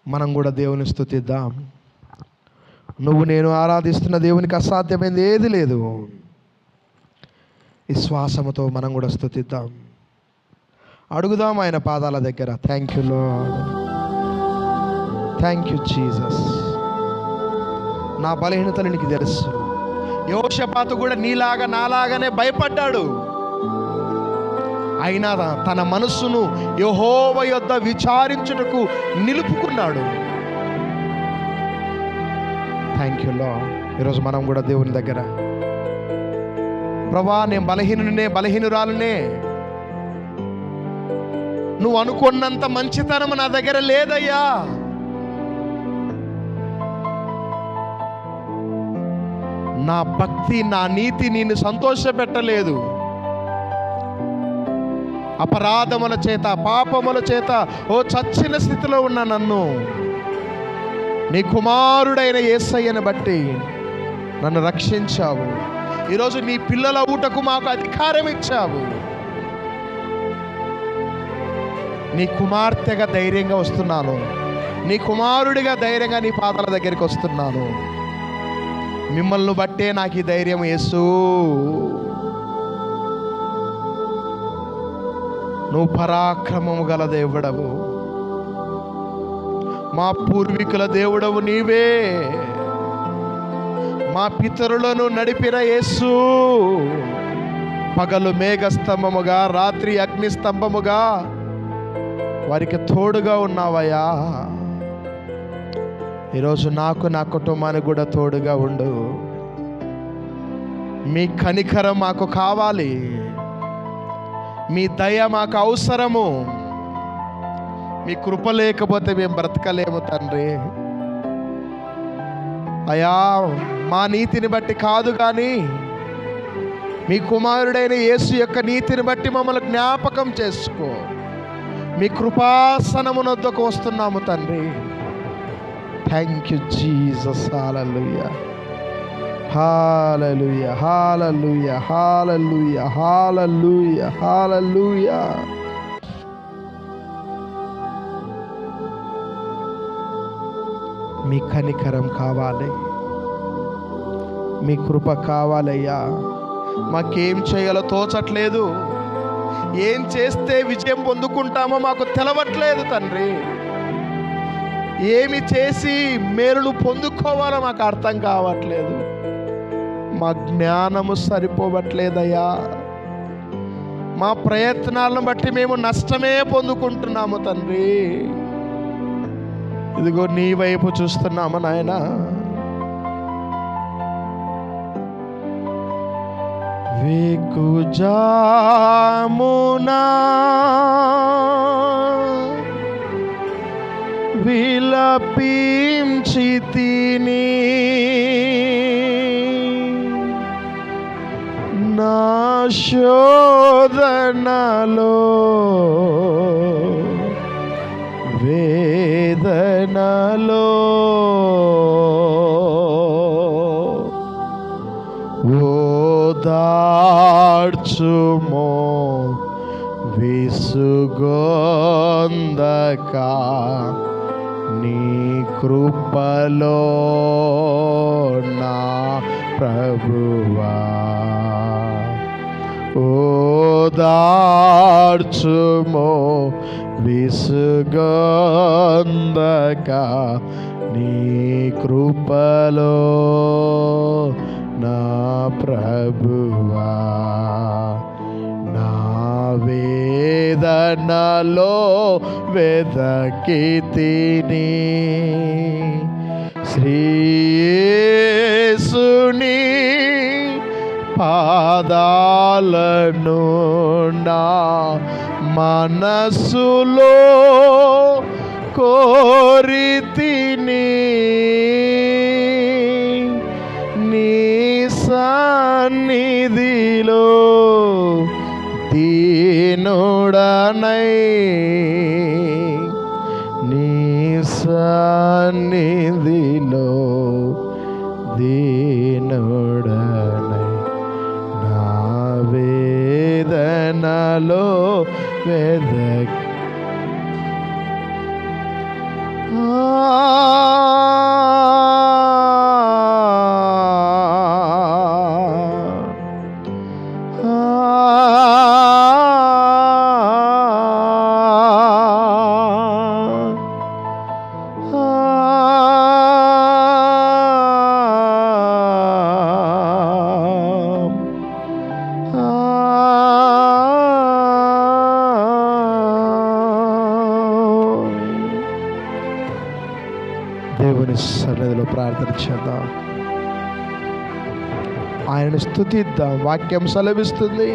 మనం కూడా దేవుని స్తుతిద్దాం. నువ్వు నేను ఆరాధిస్తున్న దేవునికి అసాధ్యమైనది ఏది లేదు. విశ్వాసముతో మనం కూడా స్తుతిద్దాం. అడుగుదాం ఆయన పాదాల దగ్గర. Thank you lord, thank you Jesus. నా బలహీనతలు నీకు తెలుసు. యెహోషాపాతు కూడా నీలాగా నాలాగానే భయపడ్డాడు. అయినా తన మనస్సును యెహోవా యొద్ద విచారించుటకు నిలుపుకున్నాడు. Thank you Lord. ఈరోజు మనం కూడా దేవుని దగ్గర, ప్రభా నేను బలహీనురాలనే, నువ్వు అనుకున్నంత మంచితనం నా దగ్గర లేదయ్యా. నా భక్తి, నా నీతి నిన్ను సంతోషపెట్టలేదు. అపరాధముల చేత, పాపముల చేత చచ్చిన స్థితిలో ఉన్న నన్ను నీ కుమారుడైన యేసయ్యను బట్టి నన్ను రక్షించావు. ఈరోజు నీ పిల్లల ఊటకు మాకు అధికారం ఇచ్చావు. నీ కుమార్తెగా ధైర్యంగా వస్తున్నాను, నీ కుమారుడిగా ధైర్యంగా నీ పాదాల దగ్గరికి వస్తున్నాను. మిమ్మల్ని బట్టే నాకు ఈ ధైర్యం యేసు. నువ్వు పరాక్రమము గల దేవుడవు, మా పూర్వీకుల దేవుడవు నీవే. మా పితరులను నడిపిన యేసు, పగలు మేఘస్తంభముగా, రాత్రి అగ్నిస్తంభముగా వారికి తోడుగా ఉన్నావయ్యా. ఈరోజు నాకు, నా కుటుంబానికి కూడా తోడుగా ఉండు. మీ కనికరం మాకు కావాలి, మీ దయ మాకు అవసరము. మీ కృప లేకపోతే మేము బ్రతకలేము తండ్రి. అయ్యా, మా నీతిని బట్టి కాదు కానీ మీ కుమారుడైన యేసు యొక్క నీతిని బట్టి మమ్మల్ని జ్ఞాపకం చేసుకో. మీ కృపాసనమునొద్దకు వస్తున్నాము తండ్రి. Thank you Jesus. హల్లెలూయా, హల్లెలూయా, హల్లెలూయా, హల్లెలూయా, హల్లెలూయా, హల్లెలూయా. మీ కనికరం కావాలి, మీ కృప కావాలయ్యా. మాకేం చేయాలో తోచట్లేదు. ఏం చేస్తే విజయం పొందుకుంటామో మాకు తెలవట్లేదు తండ్రి. ఏమి చేసి మేలులు పొందుకోవాలో మాకు అర్థం కావట్లేదు. మా జ్ఞానము సరిపోవట్లేదయ్యా. మా ప్రయత్నాలను బట్టి మేము నష్టమే పొందుకుంటున్నాము తండ్రి. ఇదిగో నీ వైపు చూస్తున్నాము నాయనా. వేకుజామునా విలపించితిని, నా శోధనలో వేదనలో ఓదార్చుమో విసుగొందక నీ కృపలో నా ప్రభువా. ఓదార్చుమో విసుగొందక నీ కృపలో నా ప్రభువా. నా వేదనలో వెదకితిని, శ్రీ యేసుని పాదాలను నా మనసులో కోరితిని, నీ సన్నిధిలో దీనుడనై, నీ సన్నిధిలో దీనుడనై, నా వేదనలో వెదకి దేవుని సన్నిధిలో ప్రార్థన చేద్దాం, ఆయనను స్తుతిద్దాం. వాక్యం సెలవిస్తుంది,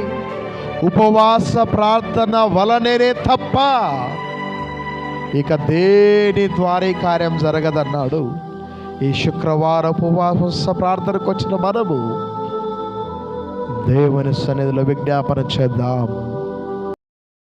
ఉపవాస ప్రార్థన వలనే తప్ప ఇక దేని ద్వారా ఈ కార్యం జరగదన్నాడు. ఈ శుక్రవారం ఉపవాస ప్రార్థనకు వచ్చిన మనము దేవుని సన్నిధిలో విజ్ఞాపన చేద్దాం.